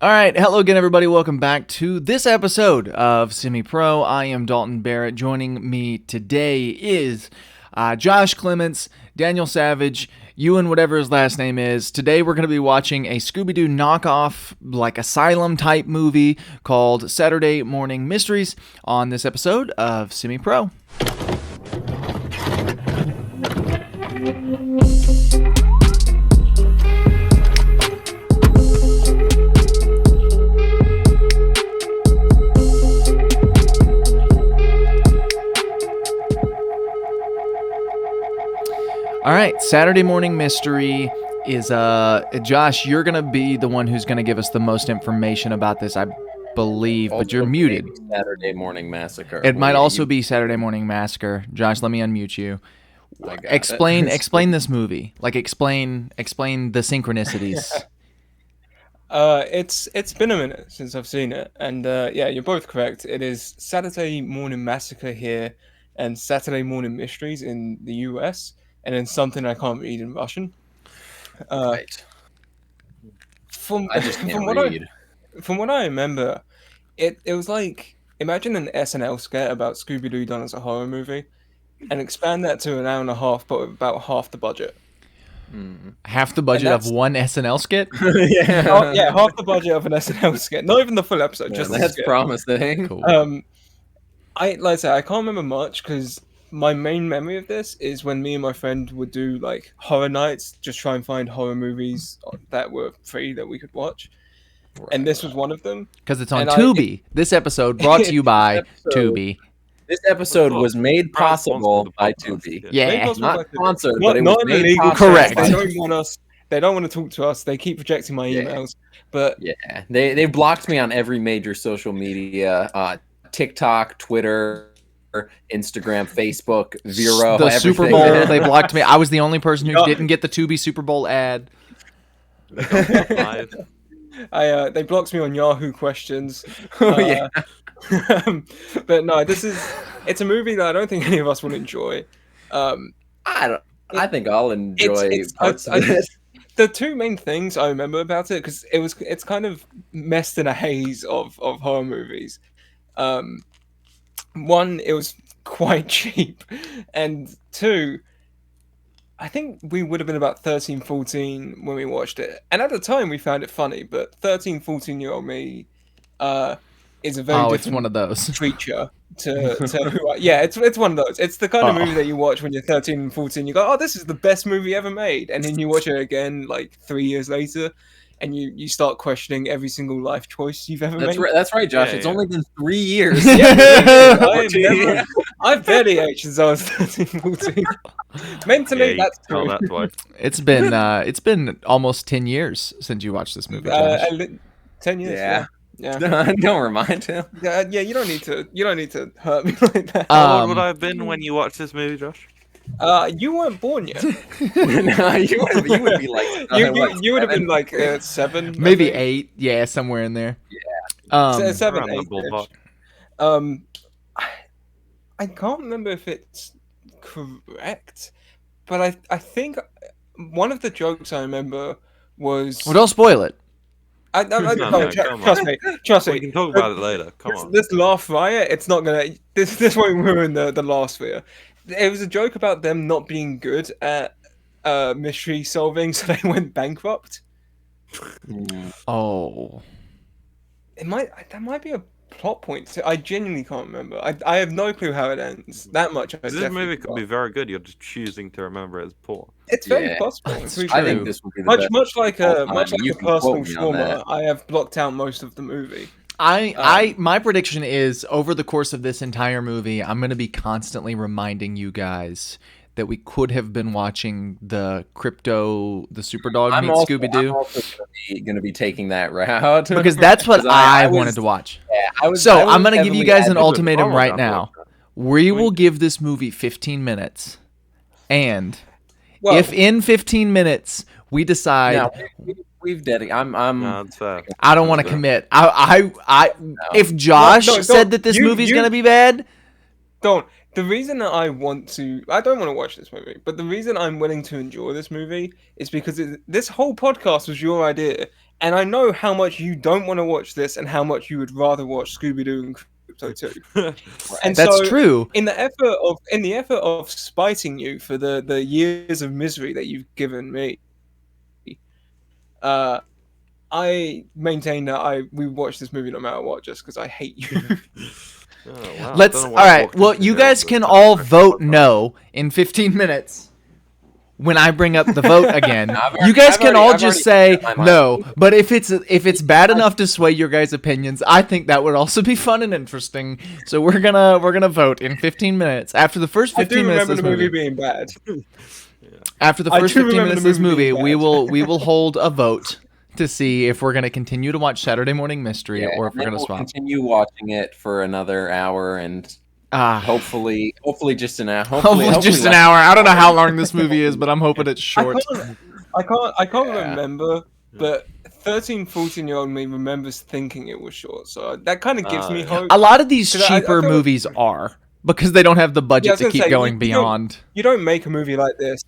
All right, hello again, everybody. Welcome back to this episode of Semi Pro. I am Dalton Barrett. Joining me today is Josh Clements, Daniel Savage, Ewan, whatever his last name is. Today we're going to be watching a Scooby-Doo knockoff, like asylum type movie called Saturday Morning Mysteries on this episode of Semi Pro. All right, Saturday Morning Mystery is Josh, you're gonna be the one who's gonna give us the most information about this, I believe, but you're muted. Saturday Morning Massacre. It might also be Saturday Morning Massacre. Josh, let me unmute you. Explain this movie. Like explain the synchronicities. It's been a minute since I've seen it, and yeah, you're both correct. It is Saturday Morning Massacre here, and Saturday Morning Mysteries in the US, and then something I can't read in Russian. Right. I just can't read. From what I remember, it was like, imagine an SNL skit about Scooby-Doo done as a horror movie, and expand that to an hour and a half, but with about half the budget. Half the budget of one SNL skit? Yeah. Yeah, half the budget of an SNL skit. Not even the full episode, just the That's skit. promising. Cool. Like I said, I can't remember much because my main memory of this is when me and my friend would do like horror nights, just try and find horror movies that were free that we could watch. And this was one of them. Because it's on Tubi. This episode brought to you by Tubi. This episode was made possible by Tubi. Yeah. Not sponsored, but it was not made illegal. possible. Correct. They don't want us. They don't want to talk to us. They keep rejecting my emails. But Yeah, they blocked me on every major social media, TikTok, Twitter, Instagram, Facebook, Vero, The everything. Super Bowl, they blocked me. I was the only person who didn't get the Tubi Super Bowl ad. they blocked me on Yahoo questions. Yeah. But no, it's a movie that I don't think any of us will enjoy. I think I'll enjoy parts of it. The two main things I remember about it, because it's kind of messed in a haze of horror movies. One, it was quite cheap, and two, I think we would have been about 13, 14 when we watched it, and at the time we found it funny, but 13, 14-year-old me is a very different it's one of those creature to who yeah, it's one of those. It's the kind of movie that you watch when you're 13 and 14, you go, oh, this is the best movie ever made, and then you watch it again like 3 years later, and you start questioning every single life choice you've ever made. That's right, Josh. It's only been 3 years. I've barely aged since I was 13, 14. Mentally, that's true. It's been almost 10 years since you watched this movie, Josh. 10 years. Yeah. Yeah. Don't remind him. Yeah, you don't need to hurt me like that. How old would I have been when you watched this movie, Josh? You weren't born yet. No, you would be like you would have been like 7, maybe 8. Yeah, somewhere in there. Yeah. 7, Around the 8. ballpark. I can't remember if it's correct, but I think one of the jokes I remember was. Well, don't spoil it. Trust me. We can talk about it later. Come on. This laugh riot, it's not gonna. This won't ruin the laugh sphere. It was a joke about them not being good at mystery solving, so they went bankrupt. Oh. That might be a plot point. I genuinely can't remember. I have no clue how it ends. That much. This movie could be very good. You're just choosing to remember it as poor. It's very possible. I think this would be the best. Much like a You can personal quote me on trauma, that. I have blocked out most of the movie. My prediction is over the course of this entire movie, I'm going to be constantly reminding you guys that we could have been watching the Superdog meet Scooby-Doo. I'm also going to be taking that route. Because that's what I wanted to watch. Yeah, I'm going to give you guys an ultimatum right now. We will give this movie 15 minutes. And if in 15 minutes we decide... No, we've dedicated... No, that's fair. I don't want to commit. If Josh said that this movie's going to be bad... The reason that I don't want to watch this movie, but the reason I'm willing to enjoy this movie is because this whole podcast was your idea, And I know how much you don't want to watch this, and how much you would rather watch Scooby-Doo and Crypto 2. And That's so, true. In the effort of spiting you for the years of misery that you've given me, I maintain that we watch this movie no matter what, just because I hate you. Oh, wow. Let's. I don't know All why I right. walked Well, into you here guys on can this all podcast. vote no in 15 minutes. When I bring up the vote again, you guys I've can already- all I've just already say made up my mind. no. But if it's bad enough to sway your guys' opinions, I think that would also be fun and interesting. So we're gonna vote in 15 minutes. After the first I 15 do minutes of remember this the movie movie, being bad. after the I first do 15 remember minutes the of this movie movie, being we will hold a vote to see if we're gonna continue to watch Saturday Morning Mystery Yeah, or if we're and then gonna we'll swap. continue watching it for another hour, and hopefully just an hour. Hopefully just an less hour. than I don't know an how hour. long this movie is, but I'm hoping it's short. I can't Yeah. remember, but 13, 14-year-old me remembers thinking it was short. So that kind of gives me Yeah. hope. A lot of these 'Cause I cheaper feel- movies are because they don't have the Yeah, I budget was to gonna keep say, going you don't- beyond. You don't make a movie like this.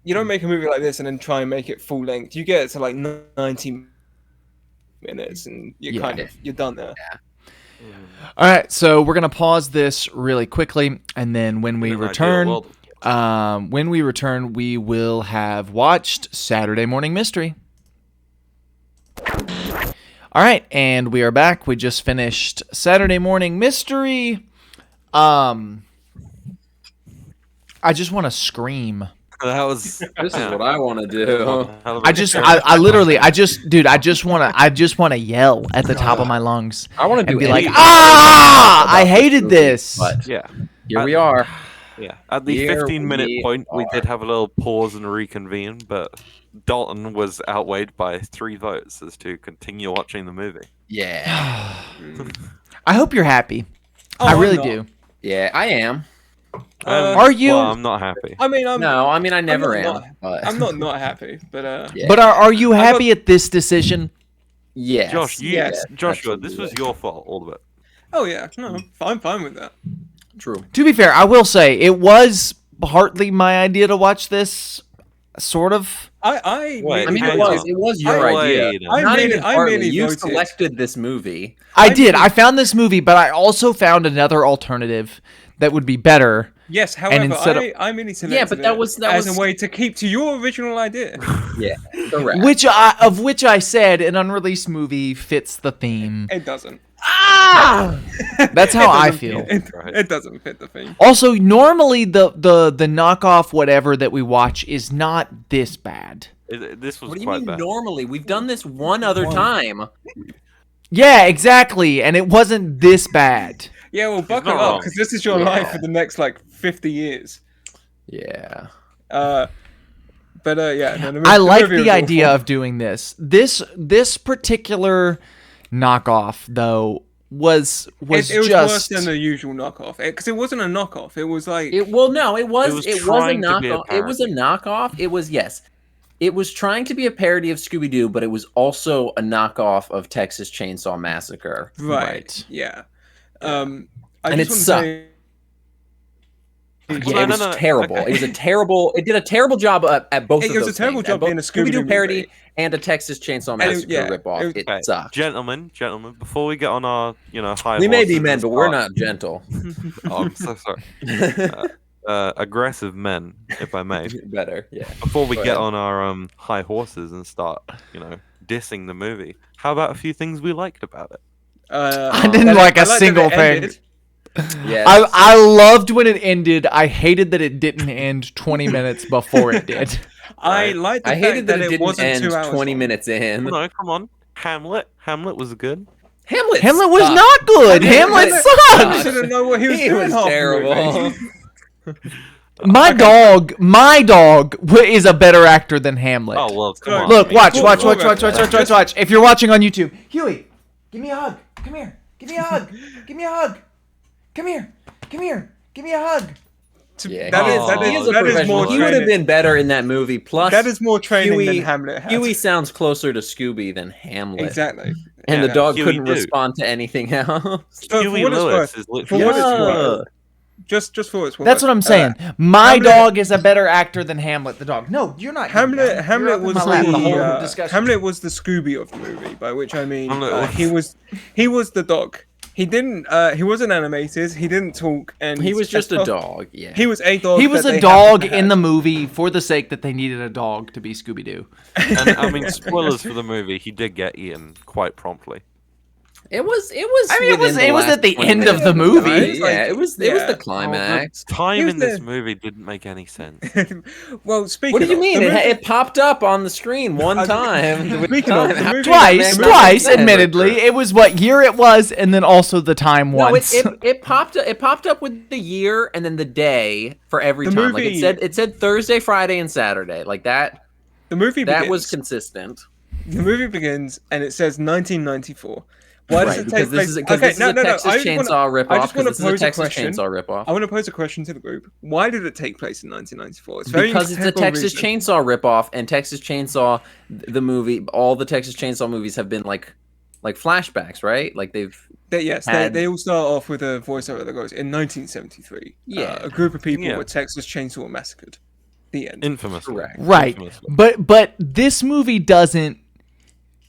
You don't make a movie like this and then try and make it full length. You get it to like 90 minutes, and you're done there. All right, so we're gonna pause this really quickly, and then when we return, we will have watched Saturday Morning Mystery. All right, and we are back. We just finished Saturday Morning Mystery. I just want to scream. That was. This is what I want to do. I just want to yell at the top of my lungs I want to and do be like, anything ah! about I this hated movie, this. But Yeah. here we are. Yeah. At the Here 15-minute we point, we are. did have a little pause and reconvene, but Dalton was outweighed by 3 votes as to continue watching the movie. Yeah. I hope you're happy. Oh, I I'm really not. do. Yeah, I am. Are you? Well, I'm not happy. I mean, No, I mean I never not- am. But I'm not happy, but Yeah. But are you happy at this decision? yes. Josh, Yes, Joshua, this was absolutely. your fault, all of it. oh yeah, no, I'm fine with that. True. To be fair, I will say it was partly my idea to watch this, sort of. I Wait, I mean, Hang it was your idea. Wait a I Not mainly- even I partly. mainly You voted. selected this movie. I did. I found this movie, but I also found another alternative that would be better. Yes, however, instead of- I mainly selected Yeah, but that it was as a way to keep to your original idea. Yeah. Correct. Which I said an unreleased movie fits the theme. It doesn't. That's how I feel. It doesn't fit the theme. Also, normally the knockoff whatever that we watch is not this bad. This was What do you quite mean bad. normally? We've done this one other time. Yeah, exactly, and it wasn't this bad. Yeah, well, buckle not up wrong. because this is your Yeah. life for the next like 50 years. Yeah. Yeah. No, I like movie was the awful. idea of doing this. This particular knockoff though was It was just worse than the usual knockoff because it wasn't a knockoff. It was like It was a trying to be a knockoff. It was a parody. knockoff. It was trying to be a parody of Scooby Doo, but it was also a knockoff of Texas Chainsaw Massacre. right. Yeah. I And just it want to sucked. say. Yeah, it was terrible. okay. It was a terrible. It did a terrible job at both. It of was a those terrible things. job At both being a Scooby Doo Scooby-Doo parody movie. and a Texas Chainsaw And it- Massacre yeah, ripoff. it- It Okay, sucked. Gentlemen, before we get on our, high We may be horses men, and but we're start- not gentle. Oh, I'm so sorry. Aggressive men, if I may. Better, yeah. Before we Go get ahead. on our high horses and start, dissing the movie, how about a few things we liked about it? I didn't like a that single it thing. ended. Yes. I loved when it ended. I hated that it didn't end 20 minutes before it did. I Right. liked the I fact hated that it didn't wasn't end 2 hours 20 long. minutes in. No, come on. Hamlet was good. Hamlet Hamlet was sucked. not good. Hamlet Hamlet sucked. I didn't know what he was He doing. was half the terrible. movie. My dog is a better actor than Hamlet. Oh well, come on. Look, I mean, watch. If you're watching on YouTube, Huey, give me a hug. Come here. Give me a hug. Give me a hug. Come here. Come here. Give me a hug. Yeah, That he is- is, that he is- is a that is professional. more He would have training. been better in that movie. Plus, That is more training Huey, than Hamlet had. Huey sounds closer to Scooby than Hamlet. Exactly. And Yeah. the dog Huey couldn't do. respond to anything else. For Huey what it's Lewis worth, is for what it's literally. worth, Just for its worth. That's what I'm saying. My Hamlet- dog is a better actor than Hamlet the dog. No, you're not. Hamlet was the whole the discussion. Hamlet was the Scooby of the movie, by which I mean Hamlet he was the dog. He didn't. He wasn't animated. He didn't talk, and He was just a dog. Yeah. He was a dog. He was that a they dog happened to in have. the movie for the sake that they needed a dog to be Scooby Doo. And I mean, spoilers for the movie. He did get eaten quite promptly. It was. I mean, within it was last at the 20 end of the minutes, movie. right? Like, Yeah, it was yeah. the climax. Time He was in this the- movie didn't make any sense. Well, speaking. What do you of, mean? the It, movie- it popped up on the screen one time. with Speaking of, time. the movie- Twice, Yeah, twice. man. Admittedly, it was what year it was, and then also the time No, once. it popped up with the year and then the day for every The time. Like movie- it said Thursday, Friday, and Saturday. Like that. the movie That begins. was consistent. The movie begins and it says 1994. Why does Right, it because take this place? is this is a Texas I just Chainsaw ripoff. I just want This to is a pose a Texas question. Chainsaw ripoff. I want to pose a question to the group. Why did it take place in 1994? It's very Because it's a integral Texas reason. Chainsaw ripoff, and Texas Chainsaw, the movie, all the Texas Chainsaw movies have been like flashbacks, right? Like they've Yes, had- they all start off with a voiceover that goes, in 1973, Yeah. a group of people Yeah. were Texas Chainsaw massacred. The end. Infamously. Correct. Right, Infamously. but this movie doesn't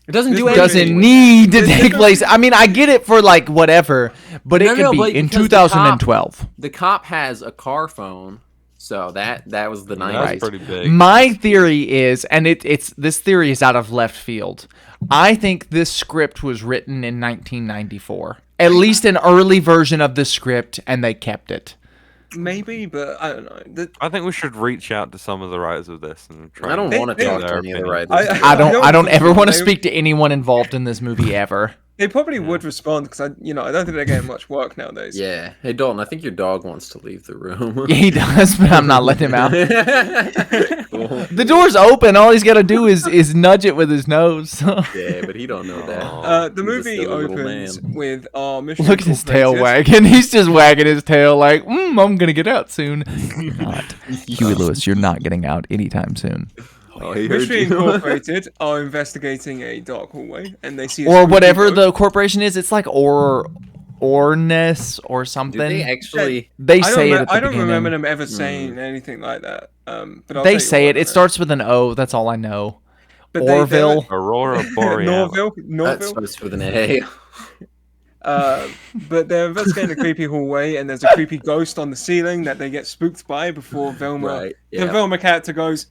It doesn't This do movie- anything. doesn't need to This take movie- place. I mean, I get it for like whatever, but it No, could no, be but in because the 2012. The cop has a car phone, so that was the 90s. That's pretty big. My theory is, and it's this theory is out of left field. I think this script was written in 1994, at least an early version of the script, and they kept it. Maybe, but I don't know. I think we should reach out to some of the writers of this and try. I don't They- want to they- talk to their any of the opinion. writers. I don't think ever so. want to They- speak to anyone involved in this movie ever. They probably would respond because I don't think they're getting much work nowadays. Yeah. Hey Dalton, I think your dog wants to leave the room. Yeah, he does, but I'm not letting him out. Cool. The door's open. All he's got to do is nudge it with his nose. Yeah, but he don't know that. The He's a movie silly little opens man. with our mission. Look at his tail Incorporated. wagging. He's just wagging his tail like, I'm going to get out soon. You're not. Huey Lewis, you're not getting out anytime soon. Oh, he heard Mystery you. Incorporated are investigating a dark hallway, and they see a Or spooky whatever ghost. the corporation is. It's like Orness or Do something. they actually? They say it at the I don't beginning. remember them ever saying anything like that. But I'll They tell you say what, it. It starts with an O. That's all I know. but Orville. Aurora Borealis. Norville. That Norville. starts with an A. But they're investigating a creepy hallway, and there's a creepy ghost on the ceiling that they get spooked by before Velma. Right, The yeah. Velma character goes,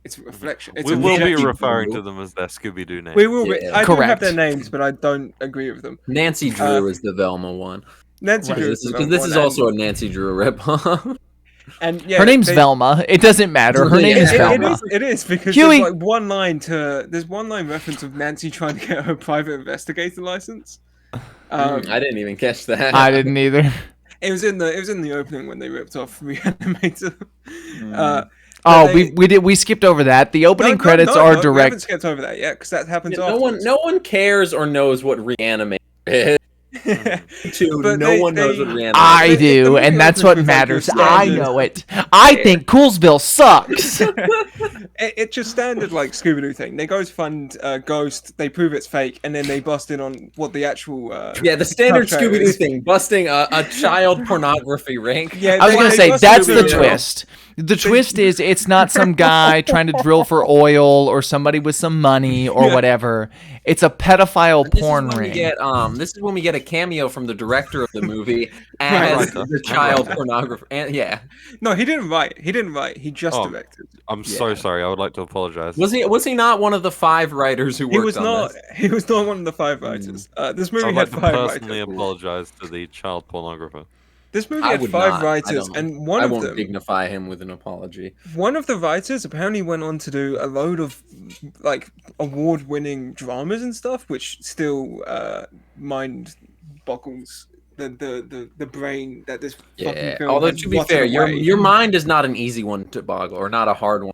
"It's a reflection." It's We a will be reflection." referring Drew. to them as their Scooby Doo name. We will. Be. Yeah. I do have Correct. their names, but I don't agree with them. Nancy Drew is the Velma one. Nancy Drew. Because this is also a Nancy Drew ripoff. and yeah, Her name's they- Velma. It doesn't matter. Her name Yeah, is It Velma. is. It is because Huey. there's like there's one line reference of Nancy trying to get her private investigator license. I didn't even catch that. I didn't either. It was in the opening when they ripped off Reanimator. Oh, they- we skipped over that. The opening credits are We haven't direct. skipped over that yet because that happens. No one cares or knows what Reanimator is. But no they- one knows they- what Reanimator I is. do, movie and that's opens what with, like, matters. your I standard- know it. I think Coolsville sucks. It's just standard like Scooby Doo thing. They go to find Ghost, they prove it's fake, and then they bust in on what the actual. Yeah, the standard Subtrailer Scooby Doo is. thing, busting a child pornography ring. Yeah, I was gonna they say bust that's into the the- twist. The twist is it's not some guy trying to drill for oil or somebody with some money or Yeah. whatever. It's a pedophile This porn is when ring. we get this is when we get a cameo from the director of the movie as Right. the child pornographer. And yeah, No, he didn't write. He just Oh. directed. I'm so sorry. I would like to apologize. was he not one of the 5 writers who worked He was on not. this? He was not one of the 5 writers. This movie I'd had like to 5 personally writers. apologize to the child pornographer. This movie I had would 5 not. I writers, don't- and I won't dignify him with an apology. one of the writers apparently went on to do a load of like award-winning dramas and stuff, which still mind boggles the brain that this fucking Yeah. film Although had to be rotted fair, away. your mind is not an easy one to boggle, or not a hard one.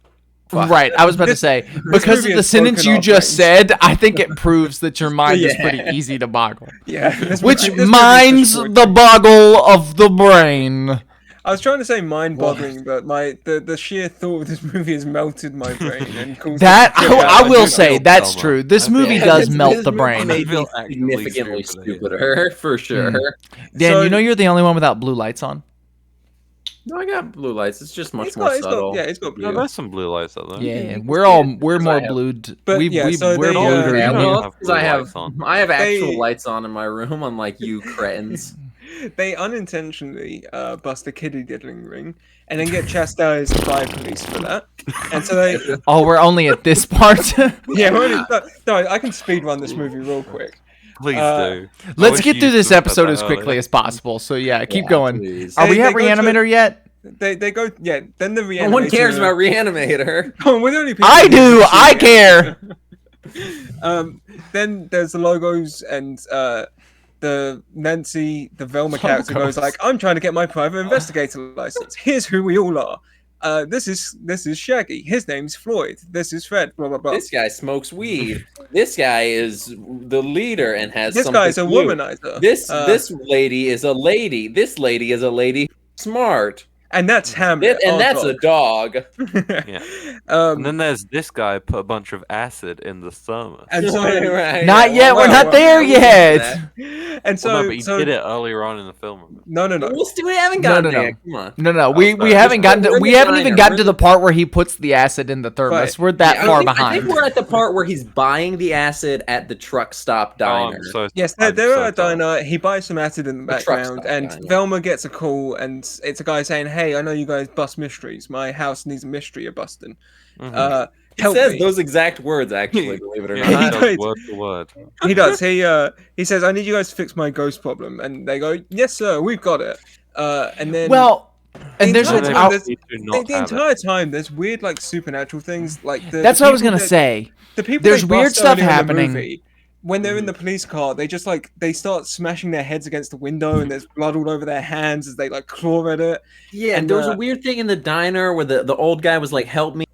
Fuck. Right, I was about to say because movie of the has sentence broken you our just brains. said, I think it proves that your mind is Yeah. pretty easy to boggle. Yeah, this Which movie- this minds movie is the boggle of the brain. I was trying to say mind-boggling, but the sheer thought of this movie has melted my brain and caused That me to feel I bad. will do say feel that's dumber. true. This I feel- movie Yeah, does this melt the movie brain. Made I feel me actually significantly stupider here. stupider, for sure. Dan, So- you know you're the only one without blue lights on. No, I got blue lights. It's just much It's more got, subtle. it's got No, blue. there's some blue lights out there. Yeah, can we're see it we're because more I have- blued. But, we're yeah, so blueder they, than Okay, I you. don't know have if because I blue have lights on. I have actual They- lights on in my room, unlike you cretins. They unintentionally bust a kiddie diddling ring and then get chastised by police for that. And so they, Oh, we're only at this part. yeah, no, I can speed run this movie real quick. Please Uh, do. I Let's wish get you through this could've said episode that as quickly earlier. as possible. So yeah, keep Yeah, going. please. Are we They at go to- Reanimator yet? They go, yeah. Then the reanimator. No one cares about Reanimator. Oh, we're the only people I who do. see I it. care. Then there's the logos and the Nancy, the Velma character goes Logos. like, "I'm trying to get my private investigator license. Here's who we all are. This is Shaggy. His name's Floyd. This is Fred. Blah blah blah. This guy smokes weed. This guy is the leader and has This something guy's a new. womanizer. This lady is a lady. This lady is a lady smart. and that's Hamlet. And our that's a dog. Yeah. Um, And then there's this guy put a bunch of acid in the thermos. and so, Right, Not yet. We're not there yet. and so, Well, no, but he so did it earlier on in the film. no. We haven't No, gotten no, no. there. Come on. No. We sorry. haven't gotten to. We're in We the haven't even diner. gotten We're to in the part where he puts the acid in the thermos. Right. We're that Yeah, far I behind. think we're at the part where he's buying the acid at the truck stop Oh, diner. I'm so Yes, I'm they're so at a sorry. diner. He buys some acid in the The truck background, stop and guy, yeah. Velma gets a call, and it's a guy saying, "Hey, I know you guys bust mysteries. My house needs a mystery you're busting. Mhm. He Help says me." those exact words, actually, believe it or Yeah, He he not. does. does word for word. He does. He says, "I need you guys to fix my ghost problem," and they go, "Yes, sir, we've got it." And then Well, and there's entire a, time I'll- there's- You do the, not the have it. entire time there's weird like supernatural things. Like that's the what I was people gonna that- say. The people There's they weird bust stuff earlier in the happening. movie, when they're in the police car, they just like they start smashing their heads against the window, and there's blood all over their hands as they like claw at it. Yeah, And, there was uh, a weird thing in the diner where the old guy was like, "Help me."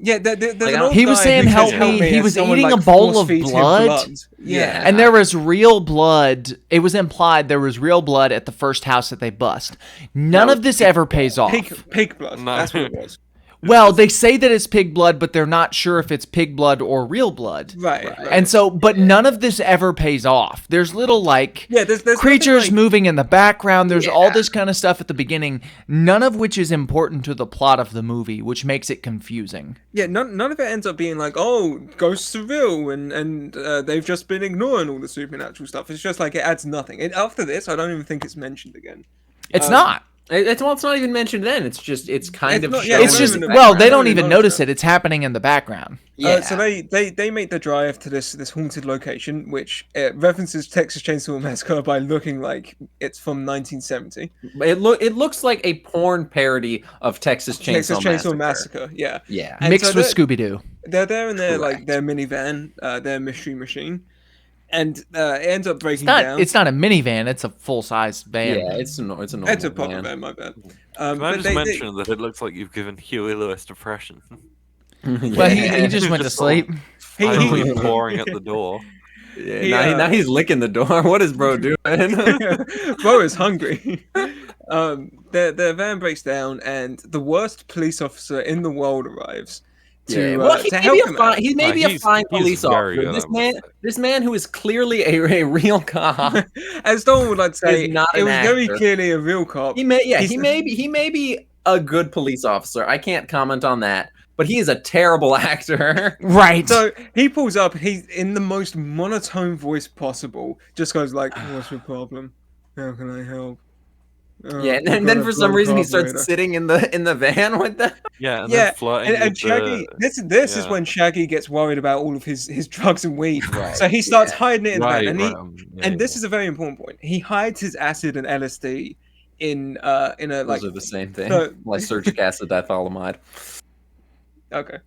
Yeah, there's Like, an old He was guy saying, who "Help says, me." He as was someone, eating like, a bowl force of feeds him blood. Yeah. And there was real blood. It was implied there was real blood at the first house that they bust. None No, of this ever pays off. pig blood. No. That's what it was. Well, they say that it's pig blood, but they're not sure if it's pig blood or real blood. Right. And so, but none of this ever pays off. There's little like yeah, there's creatures nothing, moving in the background. There's all Yeah. this kind of stuff at the beginning, none of which is important to the plot of the movie, which makes it confusing. yeah, none of it ends up being like, oh, ghosts are real, and they've just been ignoring all the supernatural stuff. It's just like it adds nothing. After this, I don't even think it's mentioned again. It's Um, not. It's not even mentioned then. It's kind It's of. not- yeah, showing It's just in the well, they background. don't I even don't notice know. it. It's happening in the background. Yeah. So they make the drive to this haunted location, which references Texas Chainsaw Massacre by looking like it's from 1970. It looks like a porn parody of Texas Chainsaw Massacre. Yeah. Yeah. And Mixed so with Scooby Doo. They're there in their Correct. their minivan, their mystery machine, and it ends up breaking It's not. down. It's not a minivan. It's a full size van. Yeah, it's a normal It's a proper van. van, my bad. Can I But just they- mention that it looks like you've given Huey Lewis depression? Well, he just went to Just sleep. He- Silently pouring at the door. Yeah, He, now he's licking the door. What is bro doing? Bro is hungry. Their van breaks down, and the worst police officer in the world arrives to, Well, he to may help be a him fine. out. He may No, be a he's- fine he's police very officer. good, This I must man, say. this man who is clearly a real cop. As Dalton would like to say, He's not it an was very actor. clearly a real cop. He may He's- he may be a good police officer. I can't comment on that, but he is a terrible actor. Right. So he pulls up. He's in the most monotone voice possible. Just goes like, "What's your problem? How can I help?" "Oh, Yeah, I've and got then a for some blood reason he carburetor." starts sitting in the van with them. Yeah, and Yeah, then flirting and with Shaggy. the... This is yeah. when Shaggy gets worried about all of his drugs and weed. Right, So he starts yeah. hiding it in the van, and yeah, this is a very important point. He hides his acid and LSD in a Those like. are the same thing. so- Lysergic acid diethylamide. Okay.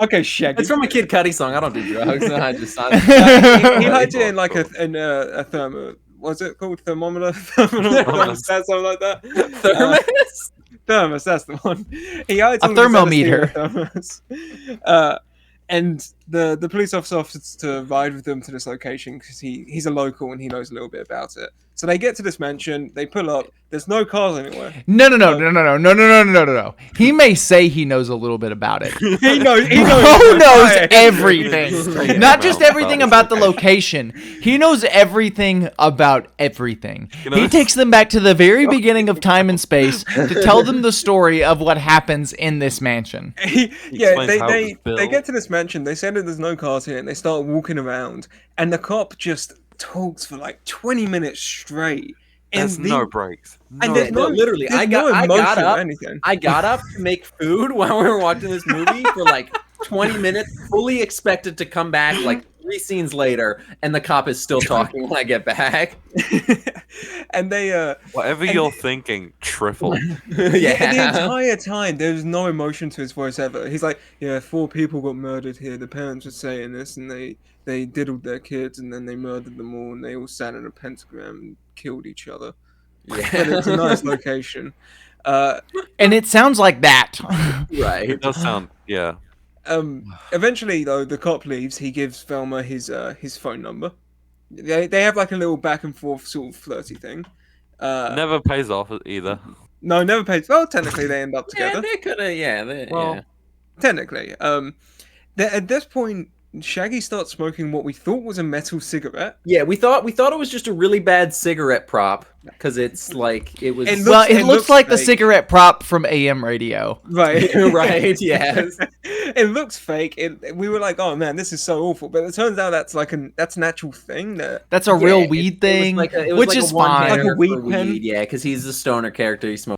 Okay, Shaggy. It's from a Kid Cudi song. I don't do drugs. I just He hides it in like a thermo. What's it called? Thermometer? Thermostat, something like that. Thermos. Thermos, that's the one. He hides A all of his LSD in thermometer. a thermos. And the police officer offers to ride with them to this location because he's a local and he knows a little bit about it. So they get to this mansion, they pull up. There's no cars anywhere. No. He may say he knows a little bit about it. He knows. Bro knows everything. Not just everything about the location. He knows everything about everything. He takes them back to the very beginning of time and space to tell them the story of what happens in this mansion. They get to this mansion. They say that there's no cars here, and they start walking around. And the cop just talks for like 20 minutes straight. There's no breaks. Literally, I got up to make food while we were watching this movie for like 20 minutes, fully expected to come back like 3 scenes later, and the cop is still talking when I get back. And they whatever you're thinking, triple. The entire time there's no emotion to his voice ever. He's like, yeah, 4 people got murdered here. The parents were saying this, and they diddled their kids, and then they murdered them all, and they all sat in a pentagram and killed each other. Yeah, but it's a nice location. And it sounds like that. Right. It does sound, yeah. Eventually, though, the cop leaves. He gives Velma his phone number. They have like a little back and forth sort of flirty thing. Never pays off either. No, never pays. Well, technically, they end up together. Yeah, they could have. Yeah. Technically, at this point, Shaggy starts smoking what we thought was a metal cigarette. Yeah, we thought it was just a really bad cigarette prop because it's like it was. It looks like fake. The cigarette prop from AM radio. Right, right. Yes. It looks fake. We were like, oh man, this is so awful. But it turns out that's an actual thing. That's a real weed thing, which is fine. Like a weed pen. Yeah, because he's a stoner character. He smokes.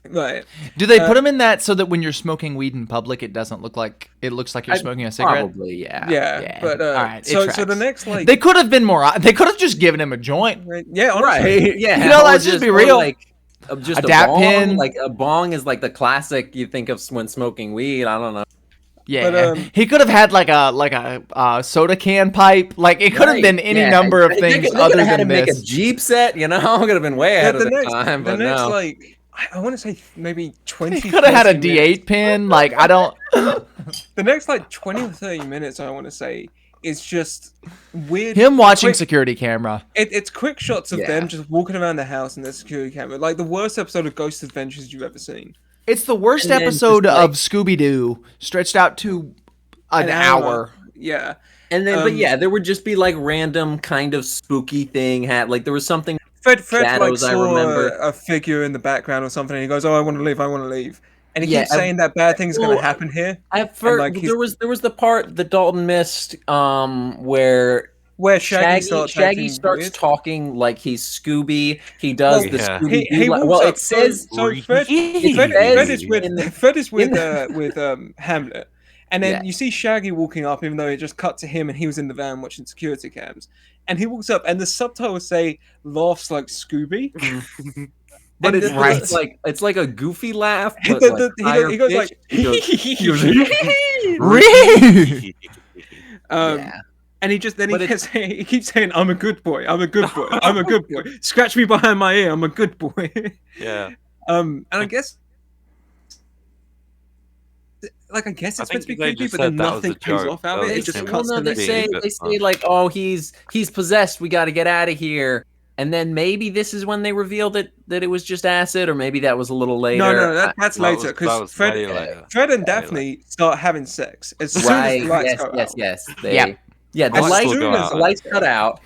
Right. Do they put them in that so that when you're smoking weed in public, it doesn't look like it looks like you're smoking a cigarette? Probably, yeah. Yeah. But all right, so the next they could have been more. They could have just given him a joint. Yeah, honestly. Right. Yeah. You know, let's just be real. Just a dap bong, pin. Like a bong is like the classic you think of when smoking weed. I don't know. Yeah, but, he could have had like a soda can pipe. Like it could have been any number of things other than had to this. Make a Jeep set, you know, could have been way ahead of the time. The but next, no. like, I want to say maybe 20. He could have had a D8 pin. Like I don't. The next like 20 or 30 minutes, I want to say, is just weird. Him watching security camera. It's quick shots of them just walking around the house in their security camera, like the worst episode of Ghost Adventures you've ever seen. It's the worst episode of Scooby Doo, stretched out to an hour. Yeah. And then, but there would just be like random kind of spooky thing. Like there was something. Fred shadows, like saw a figure in the background or something, and he goes, "Oh, I want to leave." And he keeps saying that bad things are going to happen here. At first, like, there was the part that Dalton missed, where Shaggy starts talking like he's Scooby. He does the Scooby. It says so. Fred is with Hamlet. And then you see Shaggy walking up, even though it just cut to him and he was in the van watching security cams. And he walks up, and the subtitles say "laughs like Scooby," but it's like a goofy laugh. But he goes like, and he keeps saying, "I'm a good boy. I'm a good boy. I'm a good boy. Scratch me behind my ear. I'm a good boy." Yeah. And I guess it's supposed to be creepy, but then nothing pays off out of it. It just cuts to the they say like, oh, he's possessed. We got to get out of here. And then maybe this is when they reveal that it was just acid, or maybe that was a little later. No, that's later because Fred and Daphne start having sex as soon as the lights go out. Yes. The lights cut out.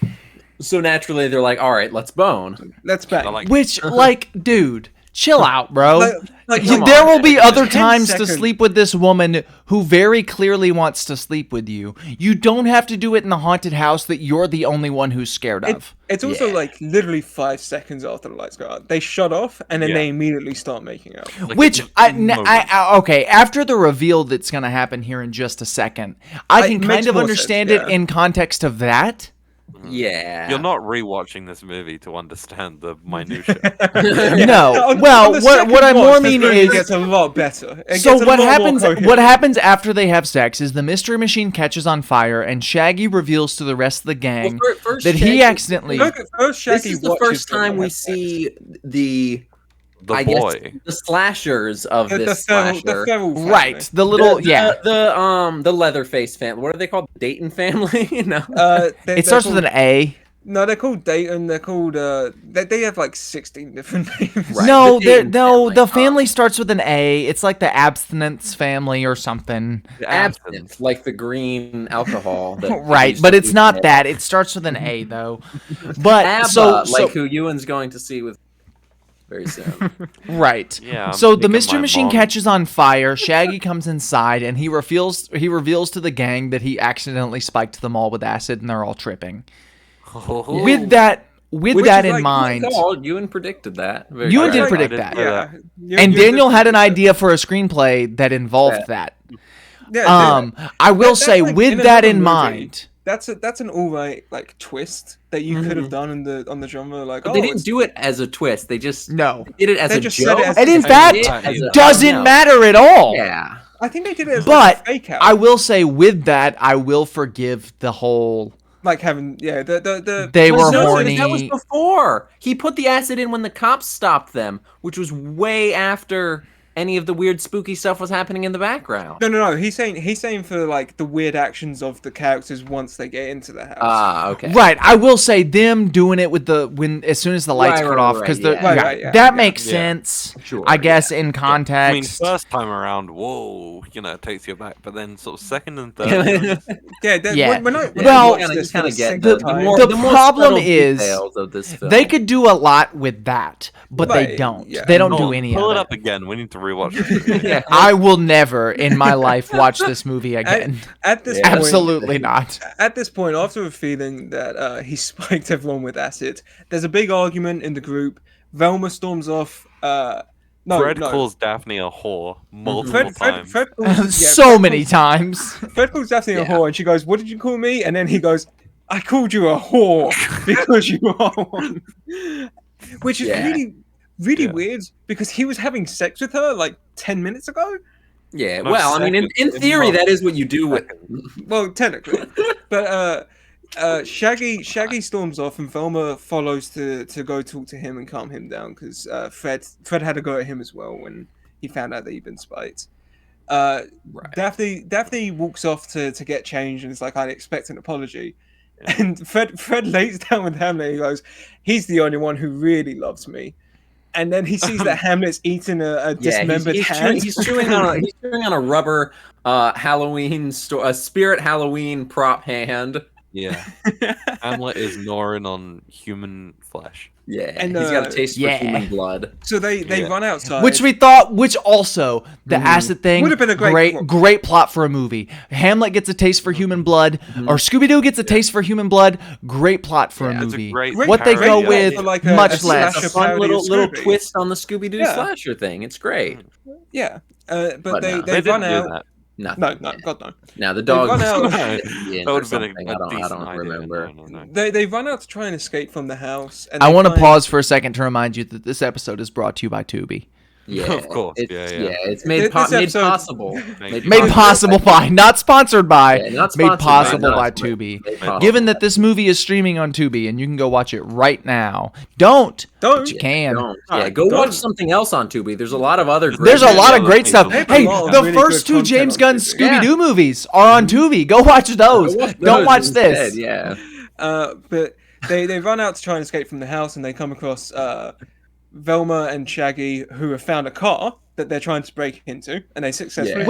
So naturally, they're like, all right, let's bone. Let's bang. Which, like, dude. Chill out, bro. There will be other times to sleep with this woman who very clearly wants to sleep with you. You don't have to do it in the haunted house that you're the only one who's scared of. It's also like literally 5 seconds after the lights go out. They shut off and then they immediately start making out. Which, okay, after the reveal that's going to happen here in just a second, I can kind of understand it in context of that. Yeah. You're not rewatching this movie to understand the minutia. No. Well, what I more mean is it gets a lot better. What happens after they have sex is the mystery machine catches on fire and Shaggy reveals to the rest of the gang that he accidentally This is the first time we see the the boy. guess the slashers of this slasher. The feral family. Right. The little the Leatherface family. What are they called? Dayton family? No. It starts with an A. No, they're called Dalton. They're called. They have like 16 different names. Right. No, The the family starts with an A. It's like the abstinence family or something. Absinthe, like the green alcohol. Right, but it's not that. It starts with an A though. But ABBA, like who Ewan's going to see with very soon. Right. Yeah. So the mystery machine catches on fire. Shaggy comes inside and he reveals to the gang that he accidentally spiked them all with acid and they're all tripping. Oh. With that in mind, Ewan predicted that. Ewan did predict that. Yeah. And Daniel had an idea for a screenplay that involved that. Yeah, I will say, like, with that in mind, that's an alright like twist that you could have done on the genre. Like, they didn't do it as a twist. They just no, did it as they a just joke. said it as and in a fact, joke. doesn't matter at all. Yeah. I think they did it as But like a fake out. I will say, with that, I will forgive the whole. Like having the They were No, horny. that was before. He put the acid in when the cops stopped them, which was way after any of the weird spooky stuff was happening in the background. No. He's saying for like the weird actions of the characters once they get into the house. Ah, okay. Right, I will say them doing it with as soon as the lights cut off because that makes sense. Sure, I guess in context. I mean, first time around, whoa, it takes you back. But then sort of second and third. When I Well, watched this kind for of get the the time- more problem subtle is details of this film. they could do a lot with that, but they Right, don't. yeah. They don't Nolan, do any pull of it it. up again. We need to rewatch it. Yeah. I will never in my life watch this movie again. At this point, Absolutely not. At this point, after a feeling that he spiked everyone with acid, there's a big argument in the group. Velma storms off. Fred calls Daphne a whore multiple times. Fred calls, So many times. Fred calls Daphne a whore, and she goes, "What did you call me?" And then he goes, "I called you a whore because you are one," which is really weird because he was having sex with her like 10 minutes ago. Yeah, well, I mean, in theory, that is what you do with. Well, technically, but Shaggy storms off, and Velma follows to go talk to him and calm him down because Fred had a go at him as well when he found out that he'd been spiked. Right. Daphne walks off to get changed and it's like, "I'd expect an apology." And Fred lays down with Hamlet. He goes, "He's the only one who really loves me." And then he sees that Hamlet's eating a dismembered hand. He's chewing on a rubber Halloween a spirit Halloween prop hand. Yeah. Hamlet is gnawing on human flesh. Yeah, and he's got a taste for human blood. So they run outside. Which also, the acid thing, would have been a great plot for a movie. Hamlet gets a taste for human blood, or Scooby-Doo gets a taste for human blood. Great plot for a movie. What they go with, much less. It's a fun little twist on the Scooby-Doo slasher thing. It's great. Yeah, but they run out. No, God no. Now the dog. That would have been a I decent don't idea. remember. No. They run out to try and escape from the house. And I want to pause for a second to remind you that this episode is brought to you by Tubi. Yeah, of course. It's made possible. Made possible by, not sponsored by, not made sponsored possible by by us, Tubi. Given that this movie is streaming on Tubi and you can go watch it right now, but you can. Don't. Yeah, go watch something else on Tubi. There's a lot of other. There's a lot of great stuff. Hey, Hey, the first two James Gunn Scooby-Doo movies are on Tubi. Go watch those. Don't watch this. Yeah. But they run out to try and escape from the house, and they come across Velma and Shaggy, who have found a car that they're trying to break into, and they successfully.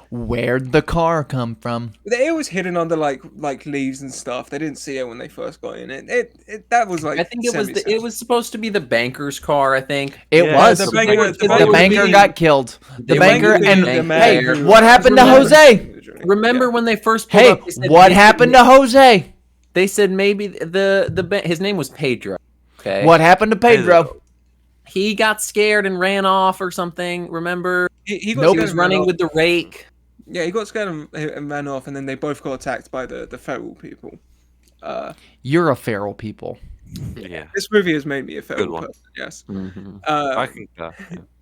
Where'd the car come from? It was hidden under like leaves and stuff. They didn't see it when they first got in it. That was like. I think it was supposed to be the banker's car. I think it was. The banker got killed. The banker and hey, what happened to Jose? Remember when they first pulled up? What happened to Jose? They said maybe his name was Pedro. Okay. What happened to Pedro? He got scared and ran off or something. Remember? He was running with the rake. Yeah, he got scared and ran off, and then they both got attacked by the feral people. You're a feral people. Yeah. This movie has made me a feral person. Yes. Mm-hmm. I think.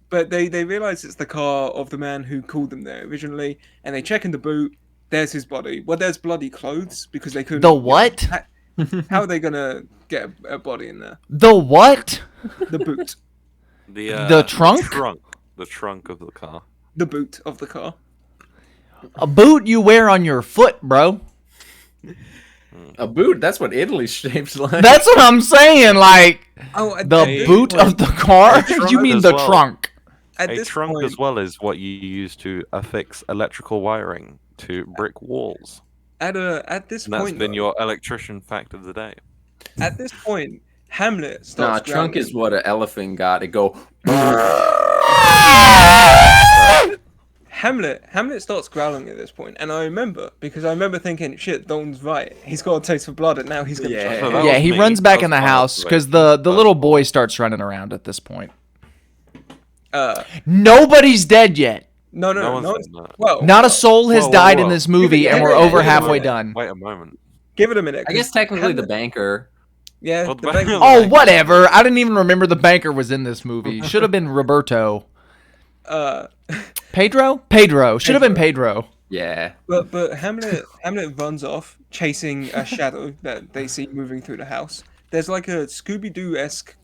But they realize it's the car of the man who called them there originally, and they check in the boot. There's his body. Well, there's bloody clothes because they couldn't. The what? How are they gonna get a body in there? The what? The boot. The trunk? The trunk of the car. The boot of the car. A boot you wear on your foot, bro. A boot? That's what Italy's shaped like. That's what I'm saying. Like the boot of the car. You mean the trunk? A trunk as well is what you use to affix electrical wiring to brick walls. At this point, that's been your electrician fact of the day. At this point, Hamlet starts. Trunk is what an elephant got. It go. Hamlet starts growling at this point, and I remember thinking, shit, Dalton's right. He's got a taste for blood, and now he's gonna. Yeah, he runs back in the house because the little boy starts running around at this point. Nobody's dead yet. No. Well, not a soul has died in this movie, and we're over halfway done. Wait a moment. Give it a minute. I guess technically the banker. Yeah. Well, the banker. Oh, whatever. I didn't even remember the banker was in this movie. Should have been Roberto. Pedro. Should have been Pedro. Yeah. But Hamlet runs off chasing a shadow that they see moving through the house. There's like a Scooby-Doo-esque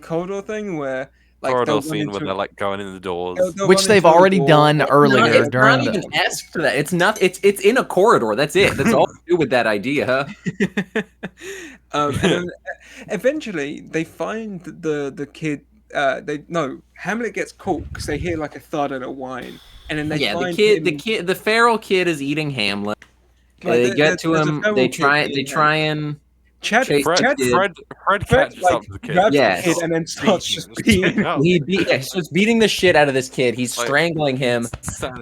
corridor thing where corridor scene where they're like going in the doors, which they've already done earlier during. It's not even esque to that. It's not. It's in a corridor. That's it. That's all to do with that idea. And then eventually they find the kid. Hamlet gets caught because they hear like a thud and a whine, and then they find the feral kid is eating Hamlet. They get to him. They try and. Fred catches up to the kid. Grabs the kid and then starts just beating. He's just beating the shit out of this kid. He's strangling him.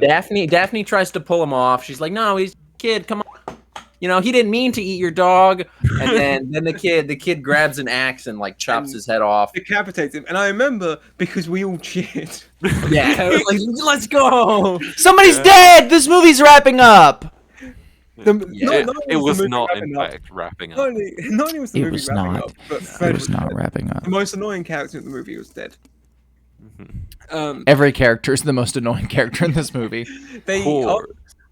Daphne tries to pull him off. She's like, "No, he's kid. Come on. You know, he didn't mean to eat your dog." And then the kid grabs an axe and like chops his head off, decapitates him. And I remember because we all cheered. Yeah, I was like, let's go. Somebody's dead. This movie's wrapping up. It was not in fact wrapping up. Not only was the movie wrapping up, but Fred was not wrapping up. The most annoying character in the movie was dead. Every character is the most annoying character in this movie.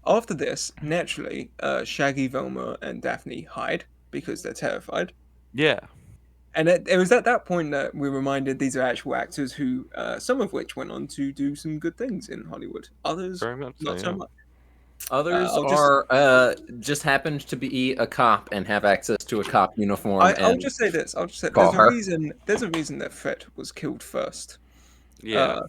After this, naturally, Shaggy, Velma, and Daphne hide because they're terrified. Yeah. And it was at that point that we reminded these are actual actors who, some of which went on to do some good things in Hollywood. Others, not so much. Others just happened to be a cop and have access to a cop uniform. I'll just say this. There's a reason that Fred was killed first. Yeah.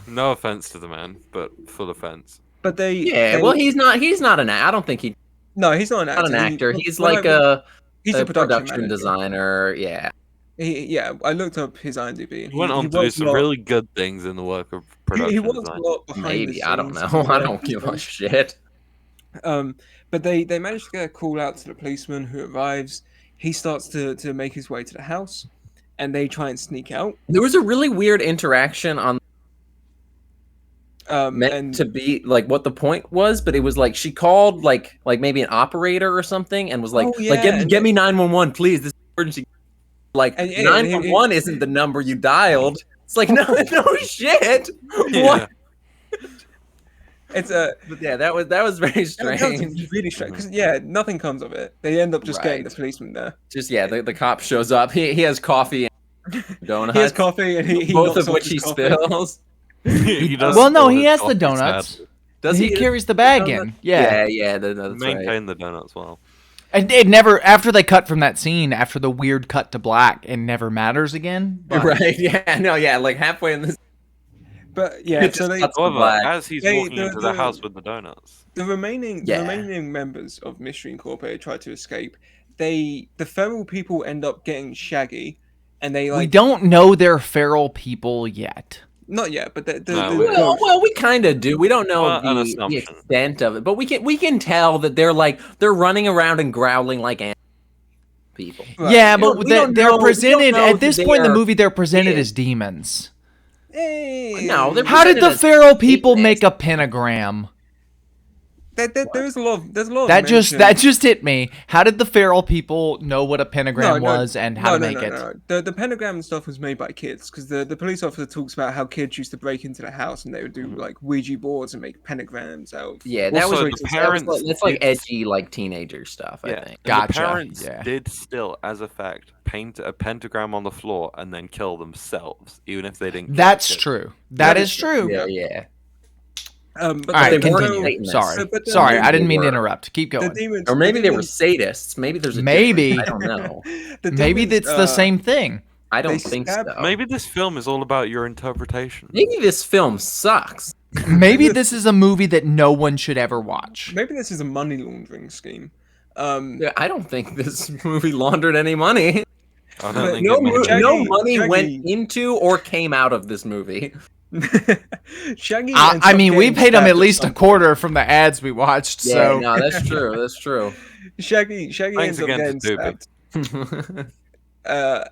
No offense to the man, but full offense. But well, he's not an actor. I don't think he. No, he's not an actor. Not an actor. He's like a production designer. Yeah. I looked up his IMDb. He went on to do some really good things in the work of production. He worked a lot behind the scenes. I don't know. I don't give a shit. But they managed to get a call out to the policeman who arrives. He starts to make his way to the house, and they try and sneak out. There was a really weird interaction on meant to be like what the point was, but it was like she called like maybe an operator or something and was like, get me 911, please. This is emergency. Like 911 isn't the number you dialed. It's like no shit. Yeah. What? But that was very strange. Really strange because nothing comes of it. They end up just getting the policeman there. Just the cop shows up. He has coffee and donuts. He has coffee and he both of which he spills. He does. Well, no, he has the donuts. Does he carries the bag in? Yeah. That's maintain right. the donuts well. And it never, after they cut from that scene, after the weird cut to black, it never matters again. But... Right? Yeah. No. Yeah. Like halfway in this. But yeah, so as he's walking into the house with the donuts, the remaining members of Mystery Incorporated try to escape. The feral people end up getting Shaggy, and we don't know they're feral people yet. Not yet, but well, we kind of do. We don't know the extent of it, but we can tell that they're running around and growling like animals. People. Right. Yeah, but they're presented at this point in the movie. They're presented as demons. Hey. No, how did the feral people make a pentagram? There's a lot of that mention. just hit me. How did the feral people know what a pentagram was and how to make it? No. The pentagram stuff was made by kids because the police officer talks about how kids used to break into the house and they would do like Ouija boards and make pentagrams out. Yeah, that Also, was the parents that's like edgy, like teenager stuff. I think. And Gotcha. the parents Yeah. did still, as a fact, paint a pentagram on the floor and then kill themselves, even if they didn't. Kill That's the kid. true. That is true. Yeah. But All right, they weren't continue. Satanists. Sorry, I didn't they mean to were. interrupt. Keep going. Or maybe they were sadists. Maybe there's a Maybe. difference. I don't know. Maybe it's the same thing. I don't think so. Maybe this film is all about your interpretation. Maybe this film sucks. Maybe this is a movie that no one should ever watch. Maybe this is a money laundering scheme. Yeah, I don't think this movie laundered any money. I don't think No money Shaggy. went into or came out of this movie. Shaggy. I mean, we paid him at least a quarter from the ads we watched. Yeah, So no, that's true. That's true. Shaggy Thanks ends up again getting to stabbed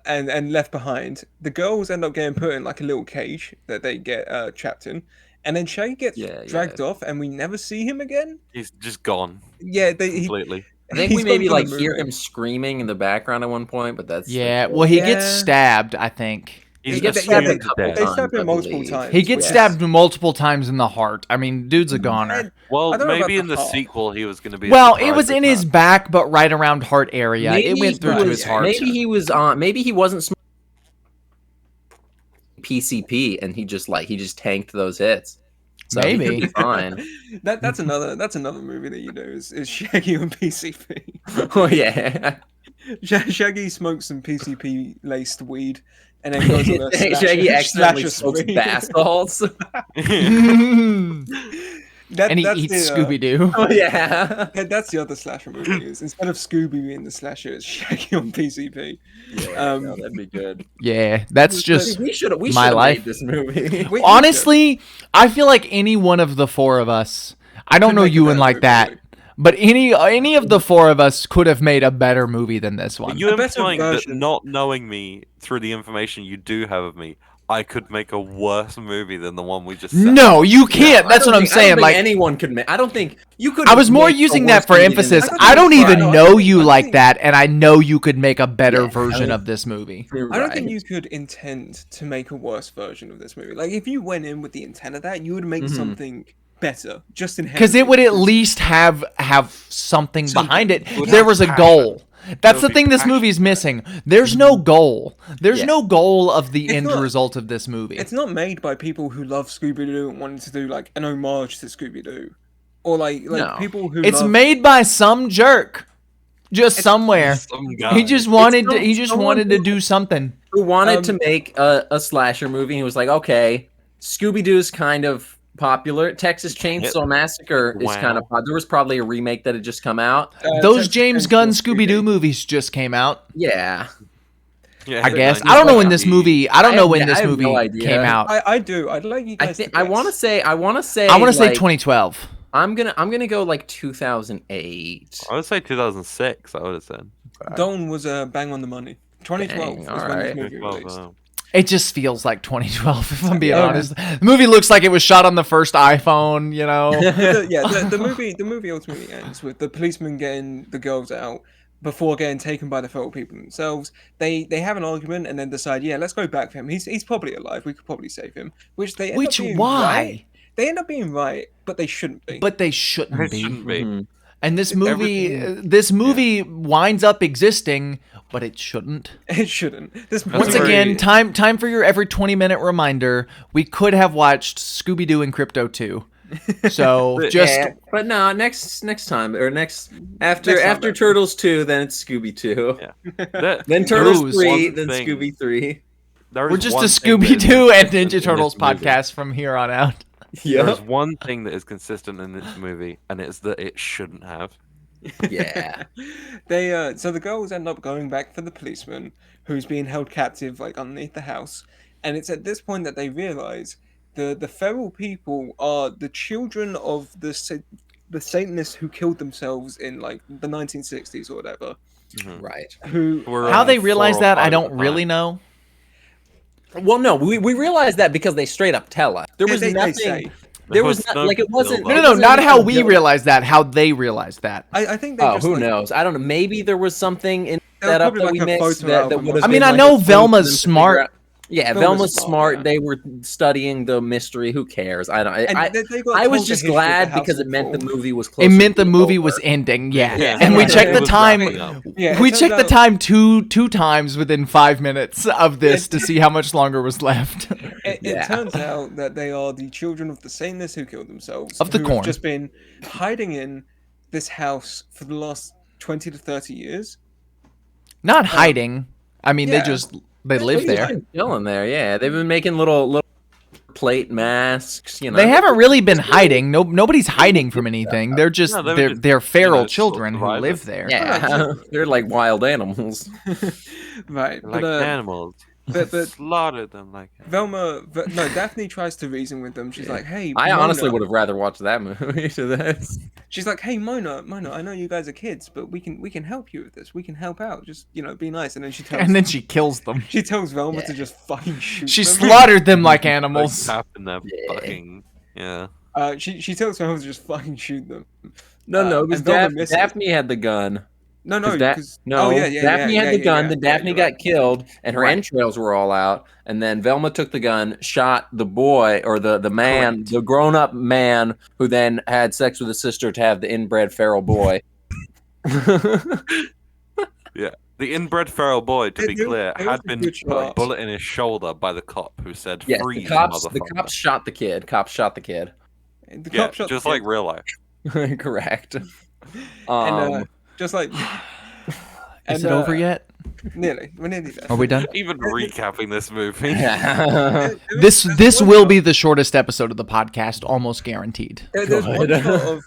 and left behind. The girls end up getting put in like a little cage that they get trapped in, and then Shaggy gets dragged off, and we never see him again. He's just gone. Yeah, Completely. I think we maybe like hear him screaming in the background at one point, but that's well, he gets stabbed. I think He gets stabbed stabbed a couple They times, stab I him multiple believe. times. he gets stabbed multiple times in the heart. I mean, dude's a goner. Well, I don't know maybe about in the the heart. sequel he was going to be. Well, it was in his back, but right around heart area. Maybe It went through he to was- his heart. Maybe he was on. Maybe he wasn't smoking PCP, and he just tanked those hits. So he could Maybe. be fine. That's another movie that you know is Shaggy on PCP. Oh yeah. Shaggy smokes some PCP laced weed, and then goes on a Shaggy accidentally slasher smokes spree. bath salts. And he That's eats the, Scooby Doo. Oh yeah. That's the other slasher movie. Is instead of Scooby being the slasher, it's Shaggy on PCP. No, that'd be good. Yeah, that's just We should have my life. made this movie. Honestly, I feel like any one of the four of us. I don't Could know make a Ewan better like movie. that, but any of the four of us could have made a better movie than this one. You A better implying that version. not knowing me through the information you do have of me, I could make a worse movie than the one we just said. No, you can't. That's what I'm I saying. don't think Like, anyone could make. I don't think you could. I was more make a using worse that for movie than emphasis. this. I don't even I know think- you I like think- that, and I know you could make a better Yeah, version I of this movie. You're I don't right. think you could intend to make a worse version of this movie. Like if you went in with the intent of that, you would make something better. Just inherently. Because it would at least have something behind it. would There have was a passion. goal. That's There the would be thing this passion. movie is missing. There's no goal. There's Yeah. no goal of the It's end not- result of this movie. It's not made by people who love Scooby Doo and wanted to do like an homage to Scooby Doo, or like No. people who. It's love... made by some jerk, just somewhere. Some guy. He just wanted to. some- He just someone wanted to do something. Who wanted to make a slasher movie? And he was like, okay, Scooby Doo's kind of popular. Texas Chainsaw Massacre is kind of. There was probably a remake that had just come out. Those Texas James Chainsaw Gunn Scooby Scooby Doo Doo. movies just came out. Yeah. Yeah, I guess. and I don't know he's when like, this movie. I don't I know have- when I this have movie no idea. came out. I do. I'd like you I guys. think to I guess. want to say. I want to say. I want to say like, 2012. I'm gonna go like 2008. I would say 2006. I would have said. Dawn was bang on the money. 2012 Dang, was when this alright. movie Well, released. It just feels like 2012, if I'm being Yeah. honest. The movie looks like it was shot on the first iPhone, you know? The movie ultimately ends with the policeman getting the girls out before getting taken by the feral people themselves. They have an argument and then decide, yeah, let's go back for him. He's probably alive. We could probably save him. Which they end up being why? right. They end up being right, but they shouldn't be. But they shouldn't It be. shouldn't be. Mhm. And this movie, winds up existing, but it shouldn't. It shouldn't. This That's Once a very- again, time for your every 20-minute reminder. We could have watched Scooby Doo and Crypto 2. So just Yeah, but no, next time or next Next time, after then. Turtles 2, then it's Scooby 2. Yeah. That- Then There Turtles was 3, one then thing- Scooby 3. there we're is just one a thing that Scooby is Doo and consistent in Ninja this Turtles movie. podcast from here on out. There is Yep. one thing that is consistent in this movie, and it's that it shouldn't have. Yeah. So the girls end up going back for the policeman who's being held captive like underneath the house, and it's at this point that they realize the feral people are the children of the Satanists who killed themselves in like the 1960s or whatever. Right. Who We're How on they 4 realize or that, I 5 don't at the really time. know. Well, no, we realized that because they straight up tell us. There was they nothing. say. There was not, like, it wasn't. No, not how we realized that. How they realized that. I think. They just, who knows? I don't know. Maybe there was something in that up that we missed that would have. I mean, I know Velma's smart. Yeah, Velma's smart. Yeah. They were studying the mystery. Who cares? I don't. I was just glad because it meant the movie was close. It meant the movie was ending. Yeah. And we checked the time. We checked the time two times within 5 minutes of this to see how much longer was left. It turns out that they are the children of the Satanists who killed themselves. Of the corn. Have just been hiding in this house for the last 20 to 30 years. Not hiding. I mean, they live there. Been chilling there, yeah. They've been making little plate masks. You know, they haven't really been hiding. Nobody's hiding from anything. They're just they're feral children who live there. Yeah, they're like wild animals. Right, like animals. But slaughter them like Daphne tries to reason with them. She's like, "Hey, I Mona. honestly would have rather watched that movie to this." She's like, "Hey, Mona, I know you guys are kids, but we can help you with this. We can help out. Just be nice." And then she kills them. She tells Velma to just fucking shoot. She slaughtered them like animals. Tapping them fucking She tells Velma to just fucking shoot them. No, because Daphne had the gun. Daphne had the gun. Then Daphne got killed, and her entrails were all out. And then Velma took the gun, shot the boy or the man, the grown-up man, who then had sex with his sister to have the inbred feral boy. Yeah, the inbred feral boy, to be clear, had been put a bullet in his shoulder by the cop who said, "Freeze, motherfucker." The cops shot the kid. Just like real life. Correct. And just like, is it over yet? Nearly. We're nearly there. Are we done? Even recapping this movie. This will be the shortest episode of the podcast, almost guaranteed. There's one shot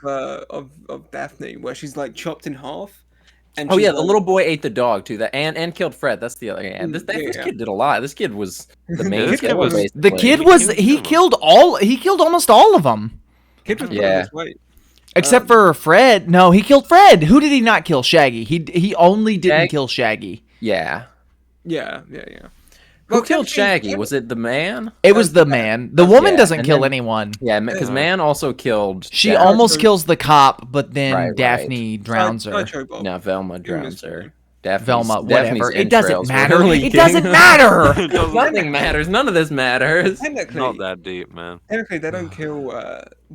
of Daphne where she's like chopped in half. And the little boy ate the dog too. And killed Fred. That's the other. And this kid did a lot. This kid was the main. He killed almost all of them. Kid was his weight. Except for Fred. No, he killed Fred. Who did he not kill? Shaggy. He only didn't kill Shaggy. Yeah. Who killed Shaggy? Was it the man? It was the man. The woman doesn't kill anyone. Yeah, because man also killed. She almost kills the cop, but then Daphne drowns her. No, Velma drowns her. Velma, whatever. It doesn't matter. It doesn't matter. Nothing matters. None of this matters. Not that deep, man. Technically, they don't kill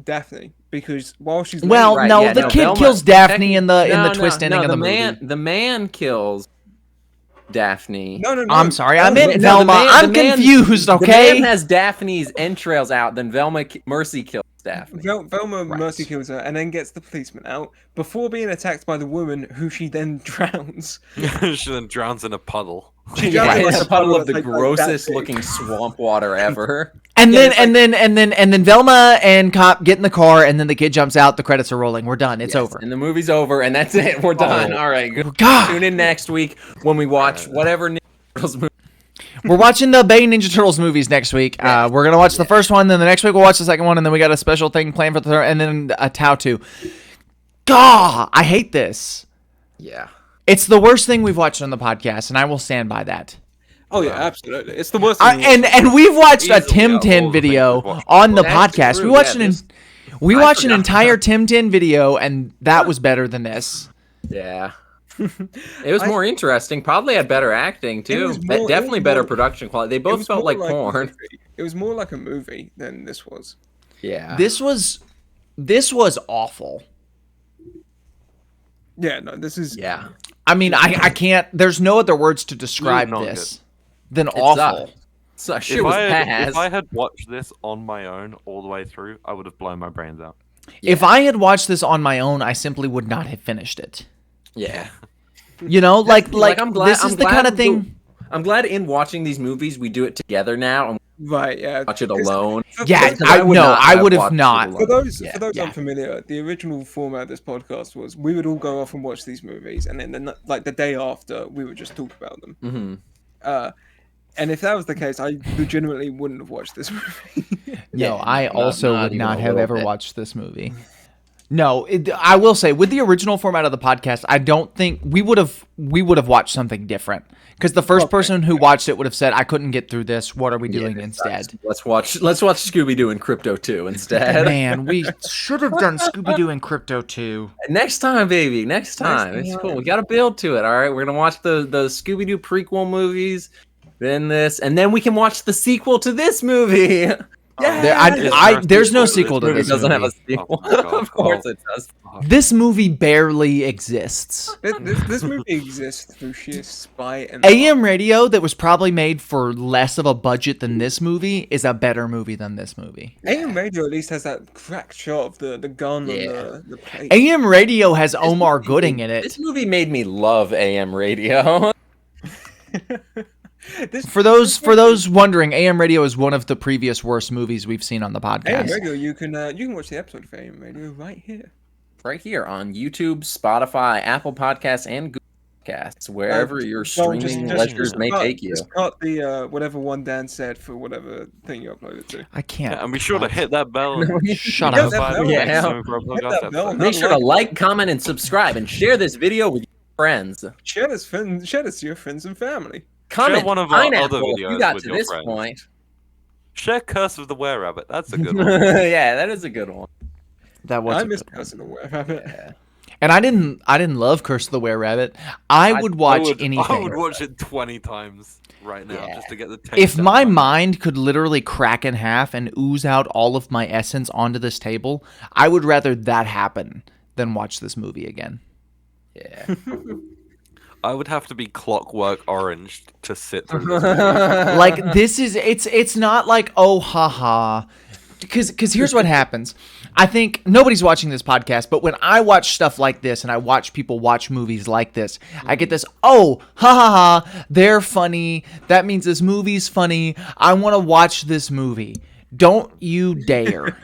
Daphne because while she's the kid kills Daphne in the twist ending of the movie. The man kills Daphne. No. I'm sorry. I meant Velma. I'm confused. Okay. The man has Daphne's entrails out. Then Mercy kills Daphne. Velma Mercy kills her and then gets the policeman out before being attacked by the woman, who she then drowns. She then drowns in a puddle. She drowns in a puddle of the grossest looking swamp water ever. And then Velma and cop get in the car, and then the kid jumps out. The credits are rolling. We're done. It's over. And the movie's over, and that's it. We're done. All right. Good. Tune in next week when we watch whatever Ninja Turtles movie. We're watching the Bay Ninja Turtles movies next week. We're gonna watch the first one, then the next week we'll watch the second one, and then we got a special thing planned for the third, and then a Tao 2. God, I hate this. Yeah. It's the worst thing we've watched on the podcast, and I will stand by that. Oh yeah, absolutely. It's the worst thing. And we've watched a Tim 10 video on the podcast. True. We watched an entire Tim 10 video, and that was better than this. Yeah. It was more interesting. Probably had better acting too. Definitely better production quality. They both felt like porn. It was more like a movie than this was. Yeah. This was awful. Yeah, no, this is. Yeah. I mean, I can't. There's no other words to describe this than awful. If I had watched this on my own all the way through, I would have blown my brains out. Yeah. If I had watched this on my own, I simply would not have finished it. Yeah. You know, like I'm glad, this is the kind of thing. I'm glad in watching these movies we do it together now. Right, yeah. Watch it alone. Yeah, I would have not. For those unfamiliar, the original format of this podcast was we would all go off and watch these movies, and then the day after we would just talk about them. Mm-hmm. And if that was the case, I legitimately wouldn't have watched this movie. No, I also would not have ever watched this movie. No, I will say with the original format of the podcast, I don't think we would have watched something different because the first person who watched it would have said, "I couldn't get through this. What are we doing instead?" Let's watch Scooby Doo and Crypto 2 instead. Man, we should have done Scooby Doo and Crypto 2. Next time, baby. Next time. It's cool. We got to build to it. All right, we're gonna watch the Scooby Doo prequel movies, then this, and then we can watch the sequel to this movie. Yeah, there's no sequel to this movie. Doesn't have a sequel. Of course it does. This movie barely exists. This movie exists through sheer spite and AM Radio, that was probably made for less of a budget than this movie, is a better movie than this movie. AM Radio at least has that cracked shot of the gun on the plate. AM Radio has Omar Gooding in it. This movie made me love AM Radio. For those wondering, AM Radio is one of the previous worst movies we've seen on the podcast. AM Radio, you can watch the episode of AM Radio right here On YouTube, Spotify, Apple Podcasts, and Google Podcasts, wherever your streaming lectures may take you. Just cut the whatever one Dan said for whatever thing you uploaded to. I can't. Yeah, and be sure to hit that bell. Shut up. Make sure to like, comment, and subscribe, and share this video with your friends. Share this to your friends and family. Comment share one of our pineapple other videos if you got with to your this friends. point. Share Curse of the Were-Rabbit. That's a good one. Yeah, that is a good one. That was I missed Curse of the Were-Rabbit. Yeah. And I didn't love Curse of the Were-Rabbit. I would watch anything. I would watch it 20 times right now just to get the taste. If my mind could literally crack in half and ooze out all of my essence onto this table, I would rather that happen than watch this movie again. Yeah. I would have to be Clockwork Orange to sit through this movie. Like, this is, it's not like, oh, haha. Because here's what happens. I think nobody's watching this podcast, but when I watch stuff like this and I watch people watch movies like this, I get this, oh, ha ha ha, they're funny. That means this movie's funny. I want to watch this movie. Don't you dare.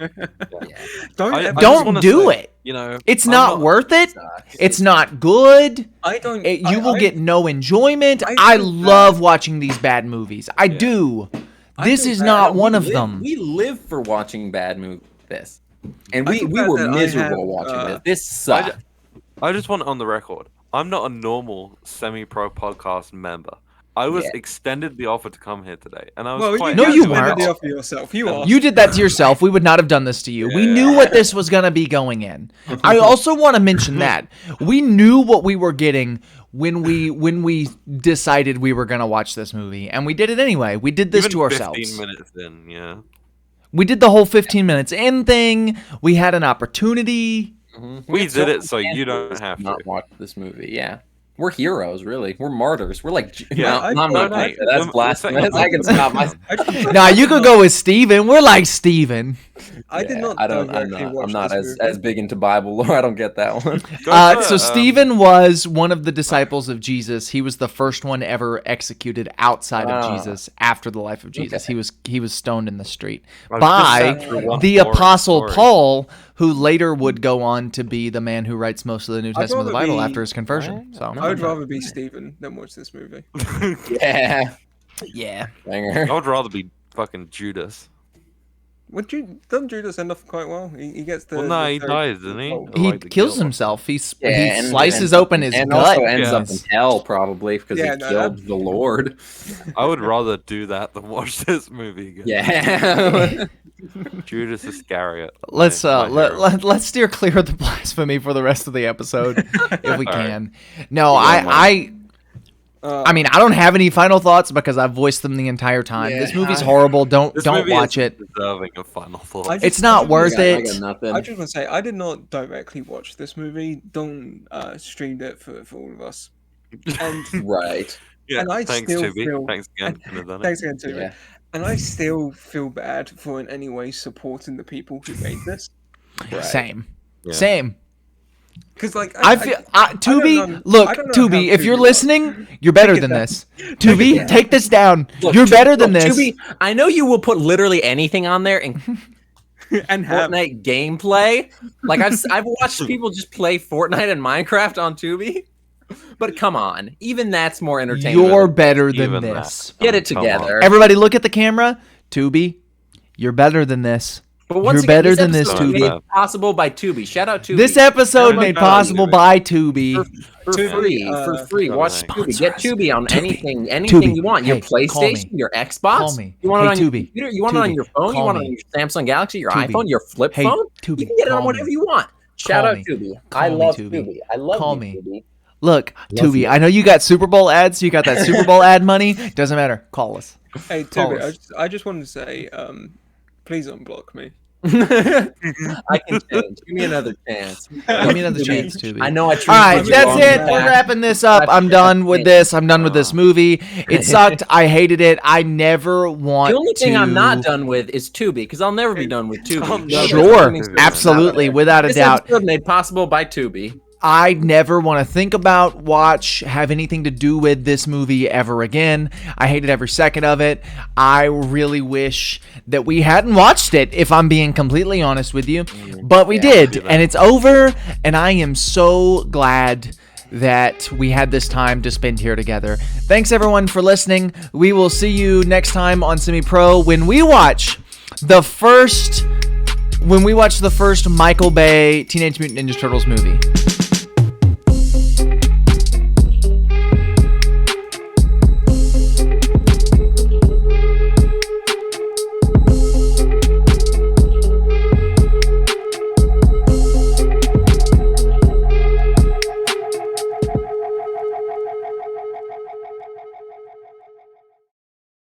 Don't do it. You know, it's not worth it. It's not good. You will get no enjoyment. I love watching these bad movies. I do. This is not one of them. We live for watching bad movies. And we were miserable watching this. This sucked. I just want it on the record. I'm not a normal semi-pro podcast member. I was extended the offer to come here today, and I was quite. No, you weren't. The offer yourself. You did that to yourself. We would not have done this to you. We knew what this was gonna be going in. I also want to mention that we knew what we were getting when we decided we were gonna watch this movie, and we did it anyway. We did this Even to ourselves. 15 minutes in, yeah. We did the whole 15 minutes in thing. We had an opportunity. We did it so you don't have to not watch this movie. Yeah. We're heroes, really. We're martyrs. We're like, Hey, that's blasphemous. I can stop myself. Nah, you could go with Steven. We're like Steven. I'm not as big into Bible lore. I don't get that one. So Stephen was one of the disciples of Jesus. He was the first one ever executed outside of Jesus after the life of Jesus. Okay. He was stoned in the street by the Apostle Paul, who later would go on to be the man who writes most of the New Testament of the Bible after his conversion. So I would rather be Stephen than watch this movie. Yeah. Banger. I would rather be fucking Judas. Doesn't Judas end up quite well? He gets the. Well, no, he dies, doesn't he? He kills himself. He and slices open his and gut. also ends up in hell probably because he killed the Lord. I would rather do that than watch this movie again. Yeah. Judas Iscariot. Let's steer clear of the blasphemy for the rest of the episode if we can. No, I mean, I don't have any final thoughts because I've voiced them the entire time. This movie's horrible. Don't watch it. Deserving of final thoughts. It's not worth it. I just want to say I did not directly watch this movie. Don streamed it for all of us. And right. Yeah. And I Thanks, still Tubi. feel, Thanks again. Thanks again, Tubi. Yeah. And I still feel bad for in any way supporting the people who made this. Right. Same. Because like Tubi, look, Tubi, if you're listening, you're better than this. Tubi, take this down. You're better than this. Tubi, I know you will put literally anything on there and have Fortnite gameplay. Like I've watched people just play Fortnite and Minecraft on Tubi. But come on, even that's more entertaining. You're better than this. Get it together. Everybody look at the camera. Tubi, you're better than this. But once You're better than this, Tubi. Made possible by Tubi. Shout out Tubi. This episode made possible by Tubi. For free. Watch Tubi. Get Tubi on anything Tubi. You want. Your PlayStation, your Xbox. Call me. You want it on your Tubi. computer. You want it on your phone. You want it on your Samsung Galaxy, your iPhone, your flip phone. Tubi. You can get it on whatever you want. Shout out Tubi. I love Tubi. I love Tubi. Look, Tubi, I know you got Super Bowl ads. You got that Super Bowl ad money. Doesn't matter. Call us. Hey, Tubi, I just wanted to say, please unblock me. I can change. Give me another chance. Give me another chance, Tubi. I know. All right, that's it. We're wrapping this up. I'm done with this. I'm done with this movie. It sucked. I hated it. I never want to. The only thing I'm not done with is Tubi, because I'll never be done with Tubi. Sure, absolutely, without a doubt. This episode made possible by Tubi. I never want to think about, watch, have anything to do with this movie ever again. I hated every second of it. I really wish that we hadn't watched it, if I'm being completely honest with you. But we did, and it's over, and I am so glad that we had this time to spend here together. Thanks, everyone, for listening. We will see you next time on Semi Pro when we watch the first Michael Bay Teenage Mutant Ninja Turtles movie.